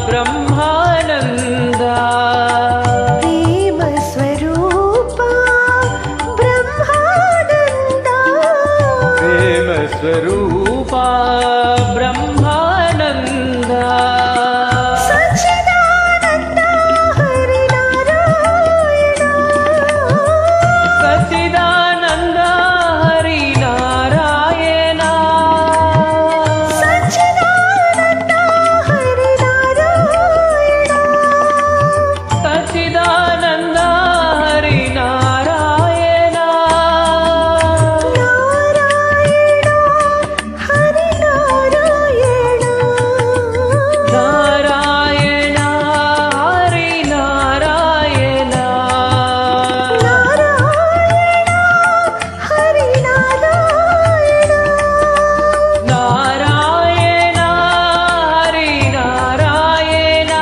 ಬ್ರಹ್ಮಾನಂದ ಪ್ರೇಮ ಸ್ವರೂಪ ಬ್ರಹ್ಮಾನಂದ ಪ್ರೇಮ ಸ್ವರೂಪ ಬ್ರಹ್ಮಾನಂದ ಸಚ್ಚಿದಾನಂದ ಹರಿನಾರಾಯಣ ಸಚ್ಚಿದಾನಂದ ಹರಿನಾರಾಯಣ ಸಚ್ಚಿದಾನಂದ ಹರಿನಾರಾಯಣ ಸಚ್ಚಿದಾನಂದ ಹರಿನಾರಾಯಣ ನಾರಾಯಣ ಹರಿನಾರಾಯಣ ನಾರಾಯಣ ಹರಿನಾರಾಯಣ ನಾರಾಯಣ ಹರಿನಾರಾಯಣ ನಾರಾಯಣ ಹರಿನಾರಾಯಣ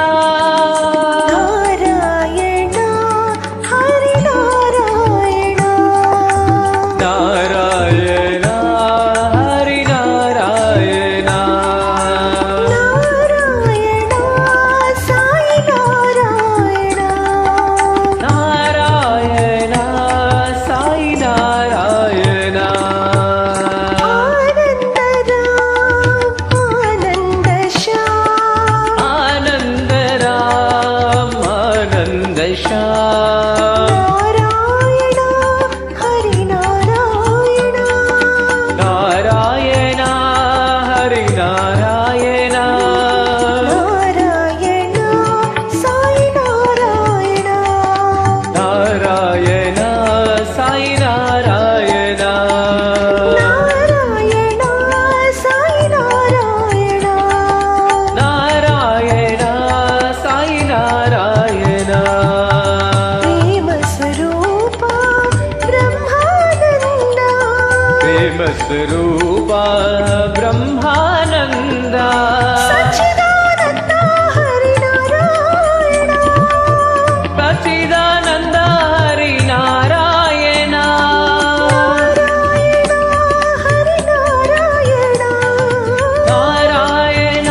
ನಾರಾಯಣ ಹರಿನಾರಾಯಣ ನಾರಾಯಣ ಹರಿನಾರಾಯಣ ನಾರಾಯಣ ಸಾಯಿ ನಾರಾಯಣ ನಾರಾಯಣ ಸಾಯಿ ನಾರಾಯಣ ಆನಂದ ರಾಮ್ ಆನಂದ ಶ್ಯಾಮ್ ಆನಂದ ಶ್ಯಾಮ್ ನಾರಾಯಣ ಹರಿನಾರಾಯಣ ನಾರಾಯಣ ಹರಿನಾರಾಯಣ ನಾರಾಯಣ ಸಾಯಿ ನಾರಾಯಣ ನಾರಾಯಣ ಸಾಯಿ ನಾರಾಯಣ ನಾರಾಯಣ ಸಾಯಿ ನಾರಾಯಣ ನಾರಾಯಣ ಸಾಯಿ ನಾರಾಯಣ ಪ್ರೇಮ ಸ್ವರೂಪ ಬ್ರಹ್ಮಾನಂದ ಪ್ರೇಮ ಸ್ವರೂಪ ಬ್ರಹ್ಮಾನಂದ ಸಚ್ಚಿದಾನಂದ ಹರಿನಾರಾಯಣ ಸಚ್ಚಿದಾನಂದ ಹರಿನಾರಾಯಣ ನಾರಾಯಣ ಹರಿನಾರಾಯಣ ನಾರಾಯಣ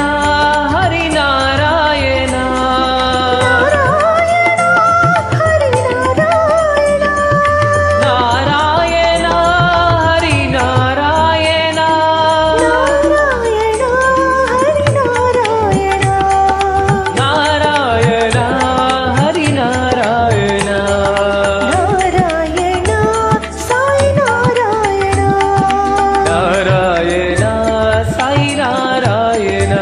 ಹರಿನಾರಾಯಣ ನಾರಾಯಣ ಹರಿನಾರಾಯಣ ನಾರಾಯಣ ಹರಿನಾರಾಯಣ ನಾರಾಯಣ ಹರಿನಾರಾಯಣ ನಾರಾಯಣ ಹರಿನಾರಾಯಣ ನಾರಾಯಣ ಸಾಯಿ ನಾರಾಯಣ ನಾರಾಯಣ ಸಾಯಿ ನಾರಾಯಣ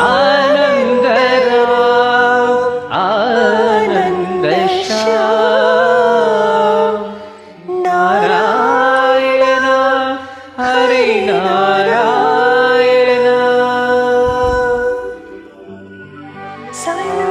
ಆನಂದ ರಾಮ್ ಆನಂದ ಶ್ಯಾಮ್ ನಾರಾಯಣ ಹರಿನಾರಾಯಣ ಸಾಯಿ